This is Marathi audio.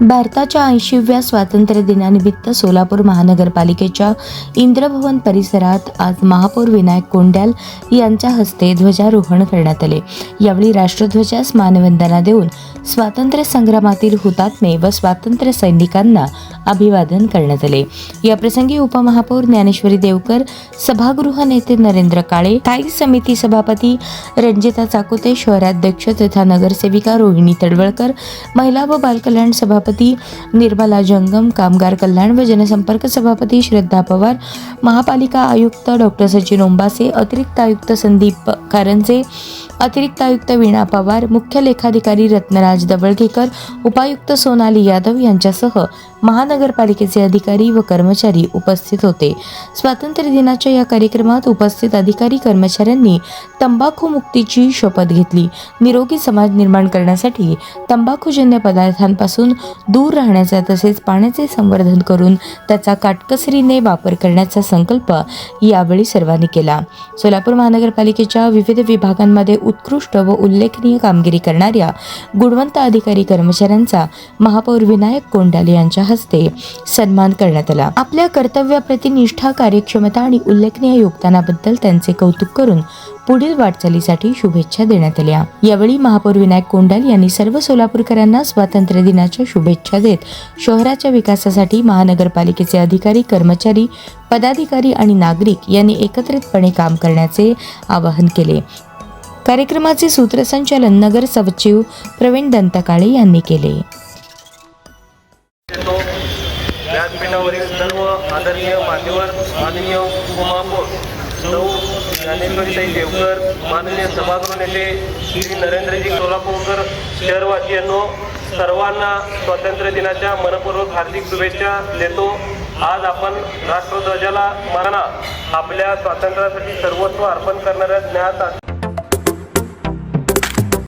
भारताच्या 80व्या स्वातंत्र्य दिनानिमित्त सोलापूर महानगरपालिकेच्या इंद्रभवन परिसरात आज महापौर विनायक कोंड्याल यांच्या हस्ते ध्वजारोहण करण्यात आले। यावेळी राष्ट्रध्वजास मानवंदना देऊन स्वातंत्र्य संग्रामातील हुतात्मे व स्वातंत्र्य सैनिकांना अभिवादन करण्यात आले। याप्रसंगी उपमहापौर ज्ञानेश्वरी देवकर, सभागृह नेते नरेंद्र काळे, स्थायी समिती सभापती रंजिता चाकोते, शहराध्यक्ष तथा नगरसेविका रोहिणी तडवळकर, महिला व बालकल्याण सभापती निर्मला जंगम, कामगार कल्याण व जनसंपर्क सभापती श्रद्धा पवार, महापालिका आयुक्त डॉक्टर सचिन ओंबासे, अतिरिक्त आयुक्त संदीप कारंजे, अतिरिक्त आयुक्त वीणा पवार, मुख्य लेखाधिकारी रत्नराज दवळगेकर, उपायुक्त सोनाली यादव यांच्यासह महानगरपालिकेचे अधिकारी व कर्मचारी उपस्थित होते। स्वातंत्र्य दिनाच्या या कार्यक्रमात उपस्थित अधिकारी कर्मचाऱ्यांनी तंबाखू मुक्तीची शपथ घेतली। निरोगी समाज निर्माण करण्यासाठी तंबाखूजन्य पदार्थांपासून दूर राहण्याचा तसेच पाण्याचे संवर्धन करून त्याचा काटकसरीने वापर करण्याचा संकल्प यावेळी सर्वांनी केला। सोलापूर महानगरपालिकेच्या विविध विभागांमध्ये उत्कृष्ट व उल्लेखनीय कामगिरी करणाऱ्या गुणवंत अधिकारी कर्मचाऱ्यांचा महापौर विनायक कोंड्याल यांच्या हस्ते सन्मान करण्यात आला। आपल्या कर्तव्याप्रती निष्ठा, कार्यक्षमता आणि उल्लेखनीय योगदानाबद्दल त्यांचे कौतुक करून पुढील वाटचालीसाठी शुभेच्छा देण्यात आल्या। यावेळी महापौर विनायक कोंड्याल यांनी सर्व सोलापूरकरांना स्वातंत्र्य दिनाच्या शुभेच्छा देत शहराच्या विकासासाठी महानगरपालिकेचे अधिकारी, कर्मचारी, पदाधिकारी आणि नागरिक यांनी एकत्रितपणे काम करण्याचे आवाहन केले। कार्यक्रमाचे सूत्रसंचालन नगर सचिव प्रवीण दंतकाळे यांनी केले। व्यासपीठावरील सर्व आदरणीय मान्यवर, माननीय उपमहापौर सौ ज्ञानेश्वरीताई देवकर, माननीय सभागृह नेते श्री नरेंद्रजी सोलापूरकर, शहरवासियांनो, सर्वांना स्वातंत्र्य दिनाच्या मनपूर्वक हार्दिक शुभेच्छा देतो। आज आपण राष्ट्रध्वजाला माना आपल्या स्वातंत्र्यासाठी सर्वस्व अर्पण करणाऱ्या ज्ञात